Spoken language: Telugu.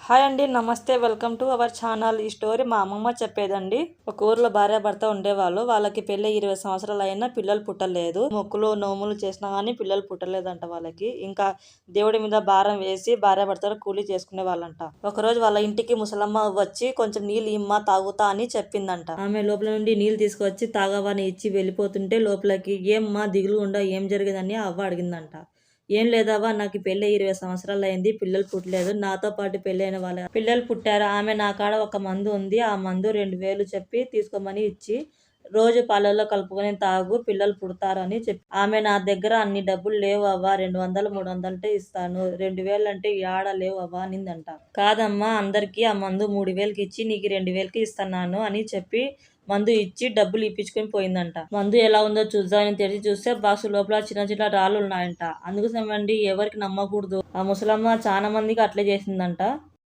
హాయ్ అండి, నమస్తే. Welcome to our channel. ఈ స్టోరీ మా అమ్మమ్మ చెప్పేదండి. ఒక ఊర్లో భార్య భర్త ఉండేవాళ్ళు. వాళ్ళకి పెళ్ళి 20 సంవత్సరాలు అయినా పిల్లలు పుట్టలేదు. మొక్కులు నోములు చేసినా కానీ పిల్లలు పుట్టలేదంట వాళ్ళకి. ఇంకా దేవుడి మీద భారం వేసి భార్య భర్తలు కూలీ చేసుకునే వాళ్ళంట. ఒకరోజు వాళ్ళ ఇంటికి ముసలమ్మ వచ్చి కొంచెం నీళ్ళు ఇమ్మా తాగుతా అని చెప్పిందంట. ఆమె లోపల నుండి నీళ్ళు తీసుకొచ్చి తాగవని ఇచ్చి వెళ్ళిపోతుంటే లోపలికి ఏమ్మా దిగులు ఉండ ఏం జరిగిందని అవ్వ అడిగిందంట. ఏం లేదవ్వా, నాకు పెళ్ళి 20 సంవత్సరాలు అయింది, పిల్లలు పుట్టలేదు. నాతో పాటు పెళ్ళైన వాళ్ళ పిల్లలు పుట్టారు. ఆమె నా కాడ ఒక మందు ఉంది, ఆ మందు 2000 చెప్పి తీసుకోమని ఇచ్చి రోజు పాలల్లో కలుపుకొని తాగు, పిల్లలు పుడతారు అని చెప్పి. ఆమె నా దగ్గర అన్ని డబ్బులు లేవు అవ్వా, 200 300 ఇస్తాను, 2000 అంటే యాడ లేవు అవ్వా అనిందంట. కాదమ్మా, అందరికీ ఆ మందు 3000కి ఇచ్చి నీకు 2000కి ఇస్తున్నాను అని చెప్పి మందు ఇచ్చి డబ్బులు ఇప్పించుకొని పోయిందంట. మందు ఎలా ఉందో చూద్దామని తెరిచి చూస్తే బాక్స్ లోపల చిన్న చిన్న రాళ్ళు ఉన్నాయంట. అందుకోసమండి ఎవరికి నమ్మకూడదు. ఆ ముసలమ్మ చాలా మందికి అట్లే చేసిందంట.